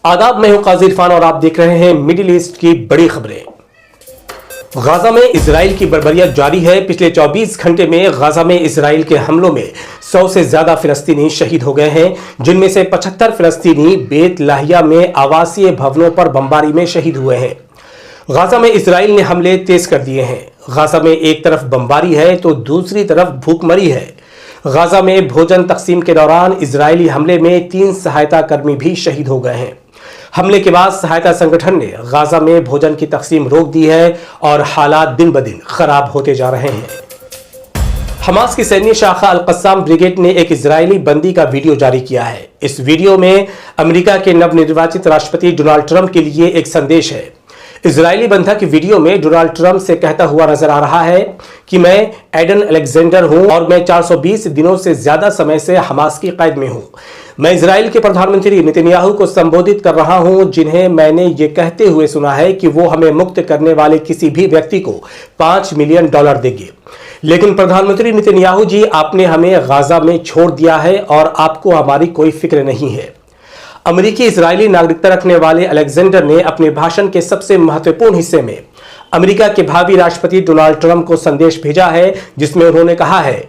आदाब, मैं हूं काजी इरफान और आप देख रहे हैं मिडिल ईस्ट की बड़ी खबरें। गाजा में इजराइल की बर्बरियत जारी है। पिछले 24 घंटे में गाजा में इजराइल के हमलों में 100 से ज्यादा फिलिस्तीनी शहीद हो गए हैं, जिनमें से 75 फिलिस्तीनी बेत लाहिया में आवासीय भवनों पर बमबारी में शहीद हुए हैं। गाजा में इजराइल ने हमले तेज कर दिए हैं। गाजा में एक तरफ बमबारी है तो दूसरी तरफ भूखमरी है। गाजा में भोजन तकसीम के दौरान इजरायली हमले में 3 सहायता कर्मी भी शहीद हो गए हैं। हमले के बाद सहायता संगठन ने गाजा में भोजन की तकसीम रोक दी है और हालात दिन ब दिन खराब होते जा रहे हैं। हमास की सैन्य शाखा अल-क़स्साम ब्रिगेड ने एक इजरायली बंदी का वीडियो जारी किया है। इस वीडियो में अमेरिका के नवनिर्वाचित राष्ट्रपति डोनाल्ड ट्रंप के लिए एक संदेश है। इजरायली बंधक वीडियो में डोनाल्ड ट्रंप से कहता हुआ नजर आ रहा है कि मैं एडन अलेक्जेंडर हूं और मैं 420 दिनों से ज्यादा समय से हमास की कैद में हूं। मैं इजराइल के प्रधानमंत्री नेतन्याहू को संबोधित कर रहा हूं, जिन्हें मैंने ये कहते हुए सुना है कि वो हमें मुक्त करने वाले किसी भी व्यक्ति को $5 मिलियन देंगे। लेकिन प्रधानमंत्री नेतन्याहू जी, आपने हमें गाजा में छोड़ दिया है और आपको हमारी कोई फिक्र नहीं है। अमेरिकी इजरायली नागरिकता रखने वाले अलेक्जेंडर ने अपने भाषण के सबसे महत्वपूर्ण हिस्से में अमेरिका के भावी राष्ट्रपति डोनाल्ड ट्रंप को संदेश भेजा है, जिसमें उन्होंने कहा है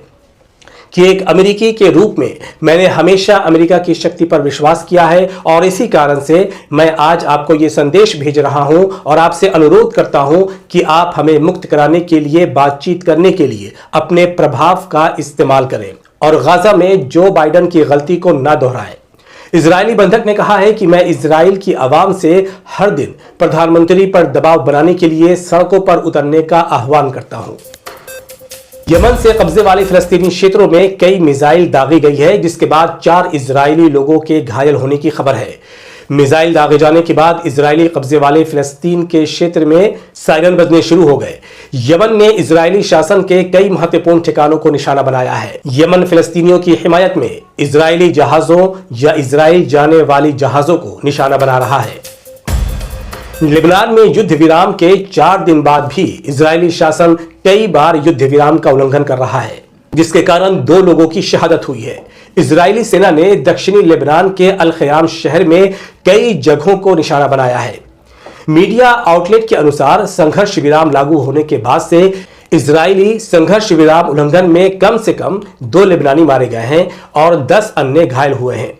कि एक अमेरिकी के रूप में मैंने हमेशा अमेरिका की शक्ति पर विश्वास किया है और इसी कारण से मैं आज आपको ये संदेश भेज रहा हूं और आपसे अनुरोध करता हूं कि आप हमें मुक्त कराने के लिए बातचीत करने के लिए अपने प्रभाव का इस्तेमाल करें और गाजा में जो बाइडेन की गलती को न दोहराएं। इजरायली बंधक ने कहा है कि मैं इजराइल की आवाम से हर दिन प्रधानमंत्री पर दबाव बनाने के लिए सड़कों पर उतरने का आह्वान करता हूं। यमन से कब्जे वाले फिलिस्तीनी क्षेत्रों में कई मिसाइल दागी गई है, जिसके बाद 4 इजरायली लोगों के घायल होने की खबर है। मिसाइल दागे जाने के बाद इजरायली कब्जे वाले फिलिस्तीन के क्षेत्र में सायरन बजने शुरू हो गए। यमन ने इजरायली शासन के कई महत्वपूर्ण ठिकानों को निशाना बनाया है। यमन फिलिस्तीनियों की हिमायत में इजरायली जहाजों या इजराइल जाने वाली जहाजों को निशाना बना रहा है। लेबनान में युद्ध विराम के 4 दिन बाद भी इजरायली शासन कई बार युद्ध विराम का उल्लंघन कर रहा है, जिसके कारण 2 लोगों की शहादत हुई है। इजरायली सेना ने दक्षिणी लेबनान के अल ख़याम शहर में कई जगहों को निशाना बनाया है। मीडिया आउटलेट के अनुसार संघर्ष विराम लागू होने के बाद से इजरायली संघर्ष विराम उल्लंघन में कम से कम 2 लेबनानी मारे गए हैं और 10 अन्य घायल हुए हैं।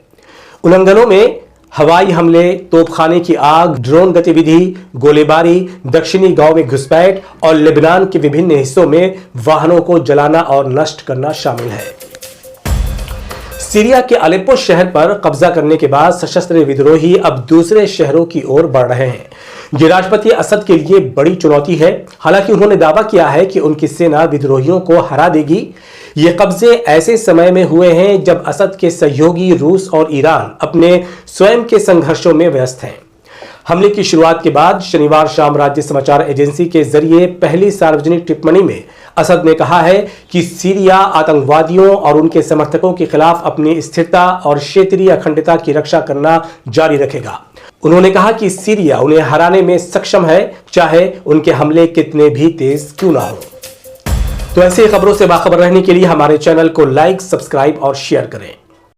उल्लंघनों में हवाई हमले, तोपखाने की आग, ड्रोन गतिविधि, गोलीबारी, दक्षिणी गांव में घुसपैठ और लेबनान के विभिन्न हिस्सों में वाहनों को जलाना और नष्ट करना शामिल है। सीरिया के अलेप्पो शहर पर कब्जा करने के बाद सशस्त्र विद्रोही अब दूसरे शहरों की ओर बढ़ रहे हैं। ये राष्ट्रपति असद के लिए बड़ी चुनौती है। हालांकि उन्होंने दावा किया है कि उनकी सेना विद्रोहियों को हरा देगी। ये कब्जे ऐसे समय में हुए हैं जब असद के सहयोगी रूस और ईरान अपने स्वयं के संघर्षों में व्यस्त हैं। हमले की शुरुआत के बाद शनिवार शाम राज्य समाचार एजेंसी के जरिए पहली सार्वजनिक टिप्पणी में असद ने कहा है कि सीरिया आतंकवादियों और उनके समर्थकों के खिलाफ अपनी स्थिरता और क्षेत्रीय अखंडता की रक्षा करना जारी रखेगा। उन्होंने कहा कि सीरिया उन्हें हराने में सक्षम है, चाहे उनके हमले कितने भी तेज क्यों ना हो। तो ऐसी खबरों से बाखबर रहने के लिए हमारे चैनल को लाइक, सब्सक्राइब और शेयर करें।